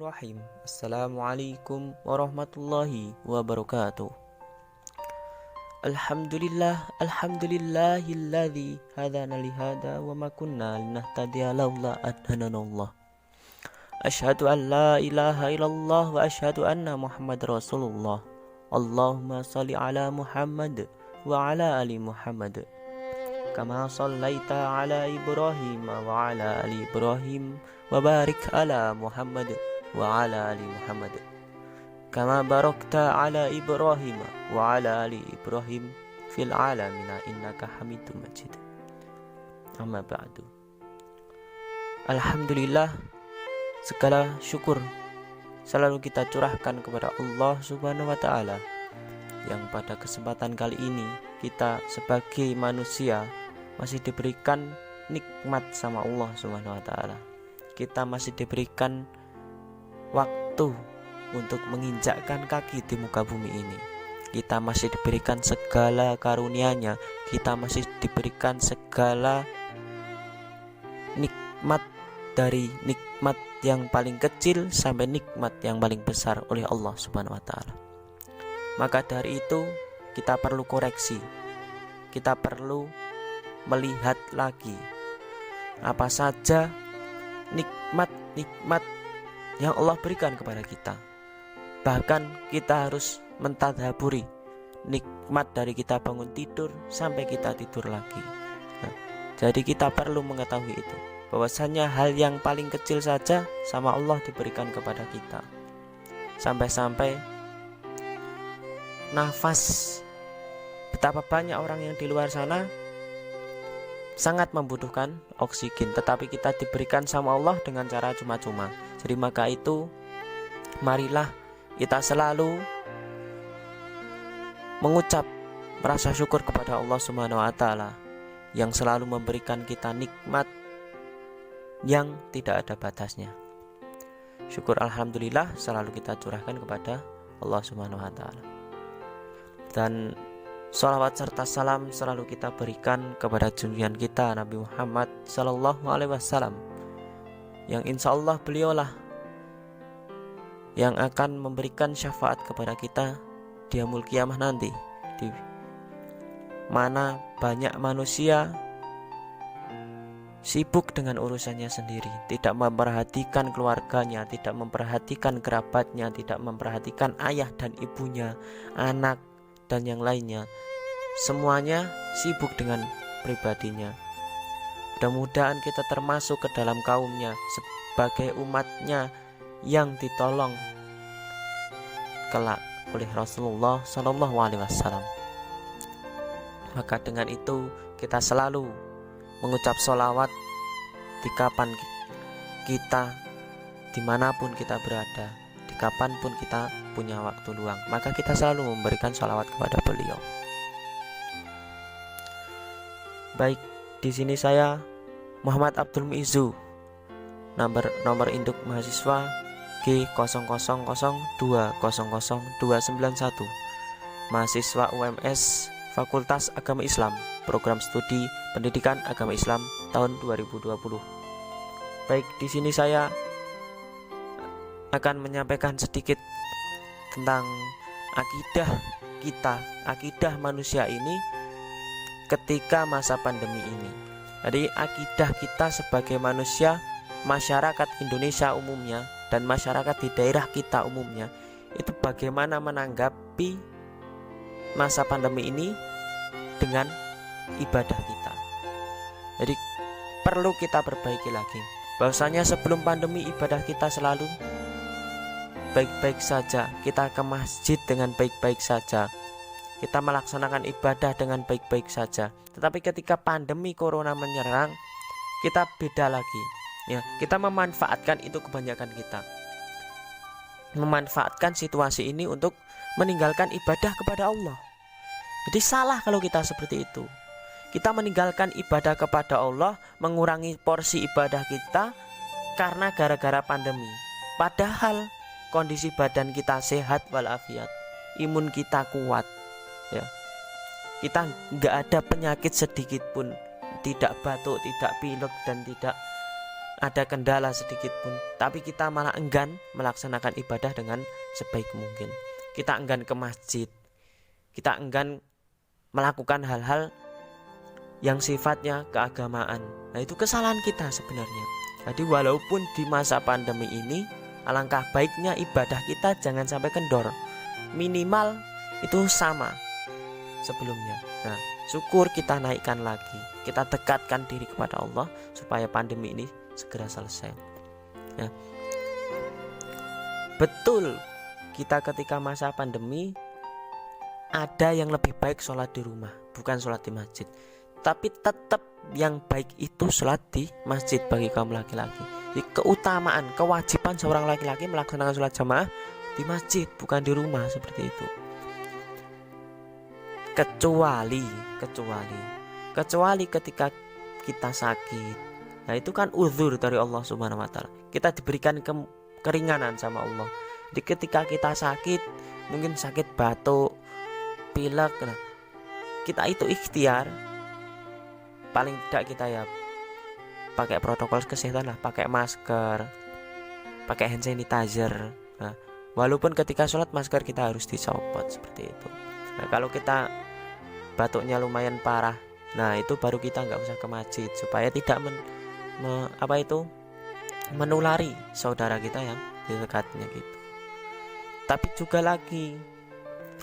Bismillahirrahmanirrahim. Assalamualaikum warahmatullahi wabarakatuh. Alhamdulillahilladzi hadana lihada wa ma kunna linahtadiya laula an hadanallah. Asyhadu an la ilaha illallah wa asyhadu anna Muhammadar Rasulullah. Allahumma shalli ala Muhammad wa ala ali Muhammad. Kama shallaita ala Ibrahim wa ala ali Ibrahim wa barik ala Muhammad wa ala ali Muhammad. Kama barakta ala Ibrahim wa ala ali Ibrahim fil alamina innaka Hamidum Majid. Amma ba'du. Alhamdulillah, segala syukur selalu kita curahkan kepada Allah Subhanahu wa taala yang pada kesempatan kali ini kita sebagai manusia masih diberikan nikmat sama Allah Subhanahu wa taala. Kita masih diberikan waktu untuk menginjakkan kaki di muka bumi ini. Kita masih diberikan segala karunia-Nya. Kita masih diberikan segala nikmat, dari nikmat yang paling kecil sampai nikmat yang paling besar oleh Allah Subhanahu wa taala. Maka dari itu kita perlu koreksi. Kita perlu melihat lagi apa saja nikmat-nikmat yang Allah berikan kepada kita. Bahkan kita harus mentadaburi nikmat dari kita bangun tidur sampai kita tidur lagi. Jadi kita perlu mengetahui itu, bahwasanya hal yang paling kecil saja sama Allah diberikan kepada kita. Sampai-sampai nafas, betapa banyak orang yang di luar sana sangat membutuhkan oksigen, tetapi kita diberikan sama Allah dengan cara cuma-cuma. Jadi maka itu marilah kita selalu mengucap rasa syukur kepada Allah Subhanahu wa taala yang selalu memberikan kita nikmat yang tidak ada batasnya. Syukur alhamdulillah selalu kita curahkan kepada Allah Subhanahu wa taala. Dan sholawat serta salam selalu kita berikan kepada junjungan kita Nabi Muhammad sallallahu alaihi wasallam, yang insya Allah beliaulah yang akan memberikan syafaat kepada kita di yaumul qiyamah nanti, di mana banyak manusia sibuk dengan urusannya sendiri, tidak memperhatikan keluarganya, tidak memperhatikan kerabatnya, tidak memperhatikan ayah dan ibunya, anak dan yang lainnya. Semuanya sibuk dengan pribadinya. Mudah-mudahan kita termasuk ke dalam kaumnya, sebagai umatnya yang ditolong kelak oleh Rasulullah Sallallahu Alaihi Wasallam. Maka dengan itu kita selalu mengucap sholawat di kapan kita, dimanapun kita berada, di kapanpun kita punya waktu luang, maka kita selalu memberikan sholawat kepada beliau. Baik, di sini saya Muhammad Abdul Muizzu, nomor induk mahasiswa G0002000291, mahasiswa UMS Fakultas Agama Islam, Program Studi Pendidikan Agama Islam tahun 2020. Baik, di sini saya akan menyampaikan sedikit tentang akidah kita, akidah manusia ini ketika masa pandemi ini. Jadi akidah kita sebagai manusia, masyarakat Indonesia umumnya, dan masyarakat di daerah kita umumnya, itu bagaimana menanggapi masa pandemi ini dengan ibadah kita. Jadi perlu kita perbaiki lagi, bahwasanya sebelum pandemi ibadah kita selalu baik-baik saja, kita ke masjid dengan baik-baik saja, kita melaksanakan ibadah dengan baik-baik saja. Tetapi ketika pandemi corona menyerang, kita beda lagi. Ya, kita memanfaatkan itu, kebanyakan kita memanfaatkan situasi ini untuk meninggalkan ibadah kepada Allah. Jadi salah kalau kita seperti itu. Kita meninggalkan ibadah kepada Allah, mengurangi porsi ibadah kita karena gara-gara pandemi. Padahal kondisi badan kita sehat walafiat, imun kita kuat, ya. Kita nggak ada penyakit sedikit pun, tidak batuk, tidak pilek, dan tidak ada kendala sedikit pun, tapi kita malah enggan melaksanakan ibadah dengan sebaik mungkin. Kita enggan ke masjid, kita enggan melakukan hal-hal yang sifatnya keagamaan. Nah, itu kesalahan kita sebenarnya. Jadi walaupun di masa pandemi ini, alangkah baiknya ibadah kita jangan sampai kendor. Minimal itu sama sebelumnya. Nah, syukur kita naikkan lagi, kita dekatkan diri kepada Allah supaya pandemi ini segera selesai. Ya. Betul, kita ketika masa pandemi ada yang lebih baik sholat di rumah, bukan sholat di masjid. Tapi tetap yang baik itu sholat di masjid bagi kaum laki-laki. Jadi keutamaan, kewajiban seorang laki-laki melaksanakan sholat jamaah di masjid, bukan di rumah seperti itu. Kecuali ketika kita sakit. Nah, itu kan uzur dari Allah Subhanahu wa taala. Kita diberikan keringanan sama Allah. Jadi ketika kita sakit, mungkin sakit batuk, pilek, nah, kita itu ikhtiar. Paling tidak kita ya pakai protokol kesehatan lah, pakai masker, pakai hand sanitizer. Nah, walaupun ketika sholat masker kita harus dicopot seperti itu. Nah, kalau kita batuknya lumayan parah, nah itu baru kita nggak usah ke masjid supaya tidak menulari saudara kita yang di dekatnya gitu. Tapi juga lagi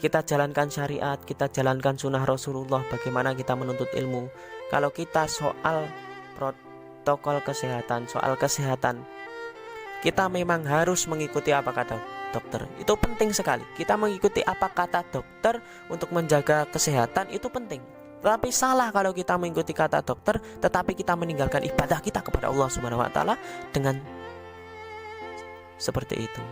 kita jalankan syariat, kita jalankan sunnah Rasulullah, bagaimana kita menuntut ilmu. Kalau kita soal protokol kesehatan, soal kesehatan, kita memang harus mengikuti apa kata dokter. Itu penting sekali. Kita mengikuti apa kata dokter untuk menjaga kesehatan, itu penting. Tetapi salah kalau kita mengikuti kata dokter tetapi kita meninggalkan ibadah kita kepada Allah Subhanahu wa taala dengan seperti itu.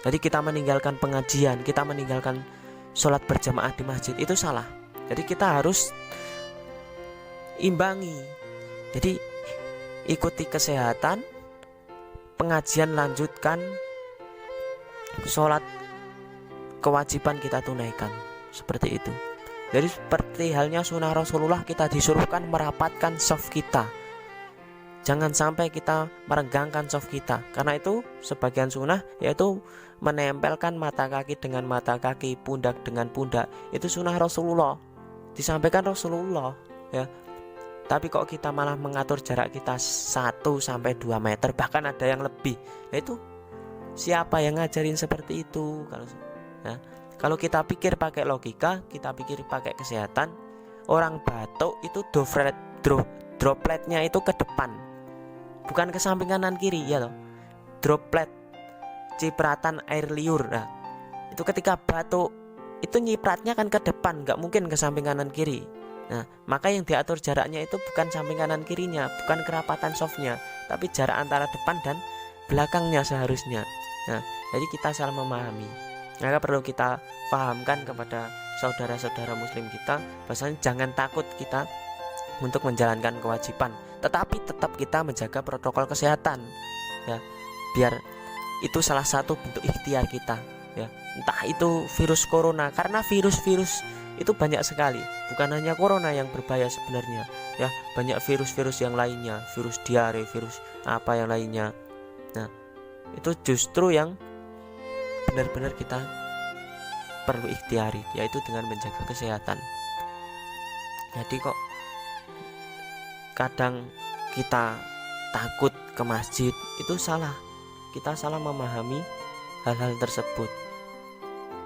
Jadi kita meninggalkan pengajian, kita meninggalkan sholat berjamaah di masjid, itu salah. Jadi kita harus imbangi. Jadi ikuti kesehatan, pengajian lanjutkan, sholat kewajiban kita tunaikan, seperti itu. Jadi seperti halnya sunnah Rasulullah, kita disuruhkan merapatkan shaf kita. Jangan sampai kita merenggangkan shaf kita. Karena itu sebagian sunnah yaitu menempelkan mata kaki dengan mata kaki, pundak dengan pundak. Itu sunnah Rasulullah, disampaikan Rasulullah ya. Tapi kok kita malah mengatur jarak kita 1-2 meter, bahkan ada yang lebih. Nah, itu siapa yang ngajarin seperti itu? Kalau kita pikir pakai logika, kita pikir pakai kesehatan, orang batuk itu dropletnya itu ke depan, bukan ke samping kanan kiri ya loh. Droplet, cipratan air liur. Nah, itu ketika batuk itu nyipratnya kan ke depan, nggak mungkin ke samping kanan kiri. Nah, maka yang diatur jaraknya itu bukan samping kanan kirinya, bukan kerapatan softnya, tapi jarak antara depan dan belakangnya seharusnya. Nah, jadi kita salah memahami. Maka perlu kita pahamkan kepada saudara-saudara muslim kita, bahwasanya jangan takut kita untuk menjalankan kewajiban, tetapi tetap kita menjaga protokol kesehatan ya, biar itu salah satu bentuk ikhtiar kita ya. Entah itu virus corona, karena virus-virus itu banyak sekali, bukan hanya corona yang berbahaya sebenarnya ya, banyak virus-virus yang lainnya, virus diare, virus apa yang lainnya. Nah, itu justru yang benar-benar kita perlu ikhtiari, yaitu dengan menjaga kesehatan. Jadi kok kadang kita takut ke masjid, itu salah. Kita salah memahami hal-hal tersebut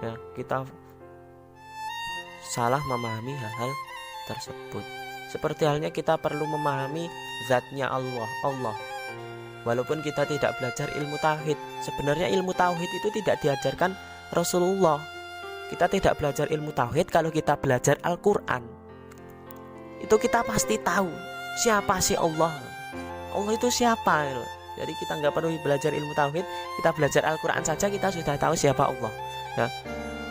ya, kita salah memahami hal-hal tersebut. Seperti halnya kita perlu memahami zatnya Allah. Walaupun kita tidak belajar ilmu tauhid, sebenarnya ilmu tauhid itu tidak diajarkan Rasulullah. Kita tidak belajar ilmu tauhid kalau kita belajar Al-Quran. Itu kita pasti tahu siapa sih Allah. Allah itu siapa? Jadi kita nggak perlu belajar ilmu tauhid, kita belajar Al-Quran saja kita sudah tahu siapa Allah ya.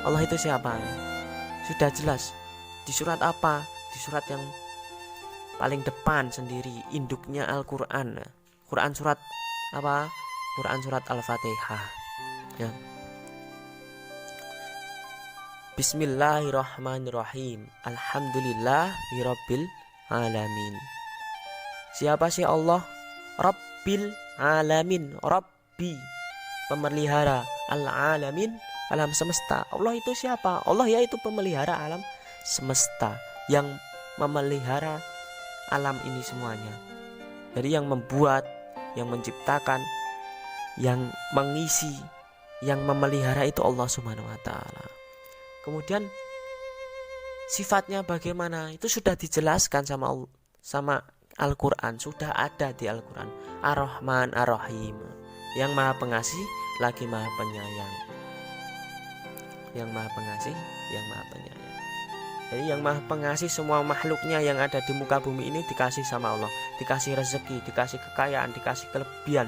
Allah itu siapa? Sudah jelas. Di surat apa? Di surat yang paling depan sendiri, induknya Al-Quran. Quran surat apa? Quran surat Al-Fatihah ya. Bismillahirrahmanirrahim. Alhamdulillahirabbil alamin. Siapa sih Allah? Rabb Rabbil alamin. Rabbi, pemelihara, al-alamin, alam semesta. Allah itu siapa? Allah yaitu pemelihara alam semesta, yang memelihara alam ini semuanya. Jadi yang membuat, yang menciptakan, yang mengisi, yang memelihara itu Allah Subhanahu wa taala. Kemudian sifatnya bagaimana? Itu sudah dijelaskan sama Al-Qur'an, sudah ada di Al-Qur'an. Ar-Rahman Ar-Rahim, yang Maha Pengasih lagi Maha Penyayang. Yang Maha Pengasih, yang Maha Penyayang. Jadi yang Maha Pengasih semua makhluknya yang ada di muka bumi ini dikasih sama Allah, dikasih rezeki, dikasih kekayaan, dikasih kelebihan.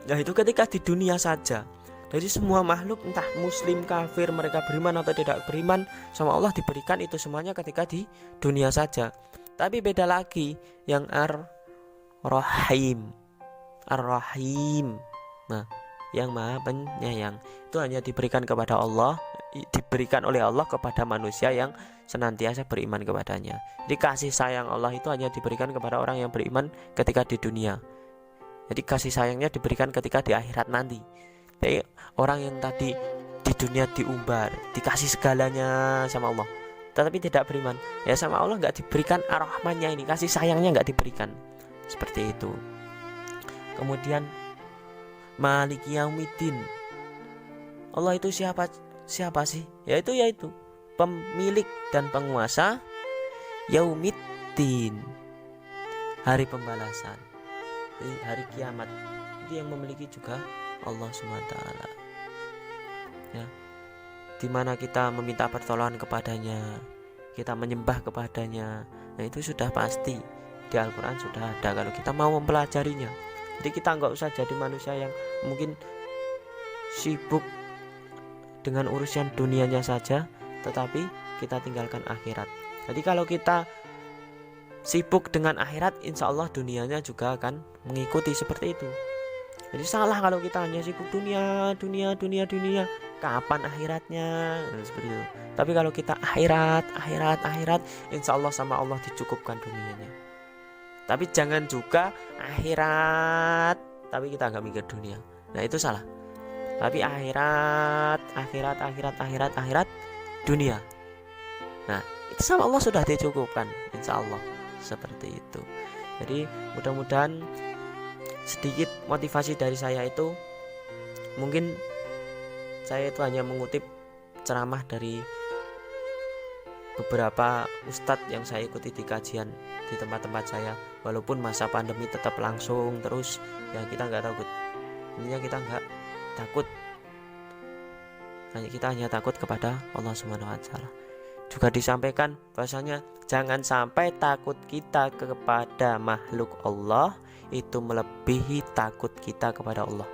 Nah itu ketika di dunia saja. Jadi semua makhluk entah muslim, kafir, mereka beriman atau tidak beriman sama Allah, diberikan itu semuanya ketika di dunia saja. Tapi beda lagi yang Ar-Rahim. Ar-Rahim. Nah, yang Maha Penyayang itu hanya diberikan kepada Allah, diberikan oleh Allah kepada manusia yang senantiasa beriman kepadanya. Jadi kasih sayang Allah itu hanya diberikan kepada orang yang beriman ketika di dunia. Jadi kasih sayangnya diberikan ketika di akhirat nanti. Jadi orang yang tadi di dunia diumbar, dikasih segalanya sama Allah, tetapi tidak beriman, ya sama Allah nggak diberikan ar-Rahmannya ini, kasih sayangnya nggak diberikan. Seperti itu. Kemudian Maliki Yaumiddin. Allah itu siapa sih? Yaitu pemilik dan penguasa Yaumiddin, hari pembalasan, hari kiamat. Itu yang memiliki juga Allah SWT. Ya, dimana kita meminta pertolongan kepadanya, kita menyembah kepadanya. Nah itu sudah pasti di Al-Quran sudah ada kalau kita mau mempelajarinya. Jadi kita nggak usah jadi manusia yang mungkin sibuk dengan urusan dunianya saja, tetapi kita tinggalkan akhirat. Jadi kalau kita sibuk dengan akhirat, insya Allah dunianya juga akan mengikuti seperti itu. Jadi salah kalau kita hanya sibuk dunia. Kapan akhiratnya? Nah, seperti itu. Tapi kalau kita akhirat, insya Allah sama Allah dicukupkan dunianya. Tapi jangan juga akhirat tapi kita nggak mikir dunia. Nah itu salah. Tapi akhirat dunia. Nah itu sama Allah sudah dicukupkan, insya Allah seperti itu. Jadi mudah-mudahan sedikit motivasi dari saya itu, mungkin saya itu hanya mengutip ceramah dari beberapa ustadz yang saya ikuti di kajian di tempat-tempat saya. Walaupun masa pandemi tetap langsung terus, ya kita nggak takut. Intinya kita nggak takut, kita hanya takut kepada Allah Subhanahu wa taala. Juga disampaikan bahwasanya jangan sampai takut kita kepada makhluk Allah itu melebihi takut kita kepada Allah.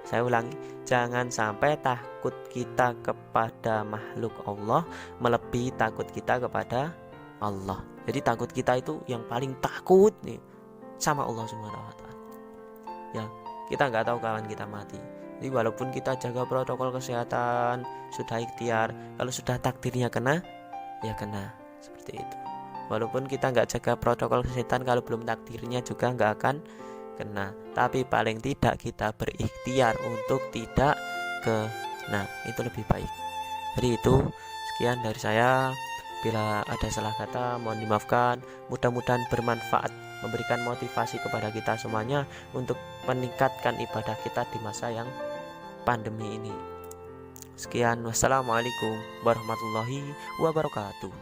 Saya ulangi, jangan sampai takut kita kepada makhluk Allah melebihi takut kita kepada Allah. Jadi takut kita itu yang paling takut nih sama Allah Subhanahu wa taala. Ya, kita nggak tahu kapan kita mati. Jadi walaupun kita jaga protokol kesehatan, sudah ikhtiar, kalau sudah takdirnya kena, ya kena. Seperti itu. Walaupun kita nggak jaga protokol kesehatan, kalau belum takdirnya juga nggak akan kena. Tapi paling tidak kita berikhtiar untuk tidak kena, itu lebih baik. Jadi itu sekian dari saya. Bila ada salah kata mohon dimaafkan. Mudah-mudahan bermanfaat, memberikan motivasi kepada kita semuanya untuk meningkatkan ibadah kita di masa yang pandemi ini. Sekian, wassalamualaikum warahmatullahi wabarakatuh.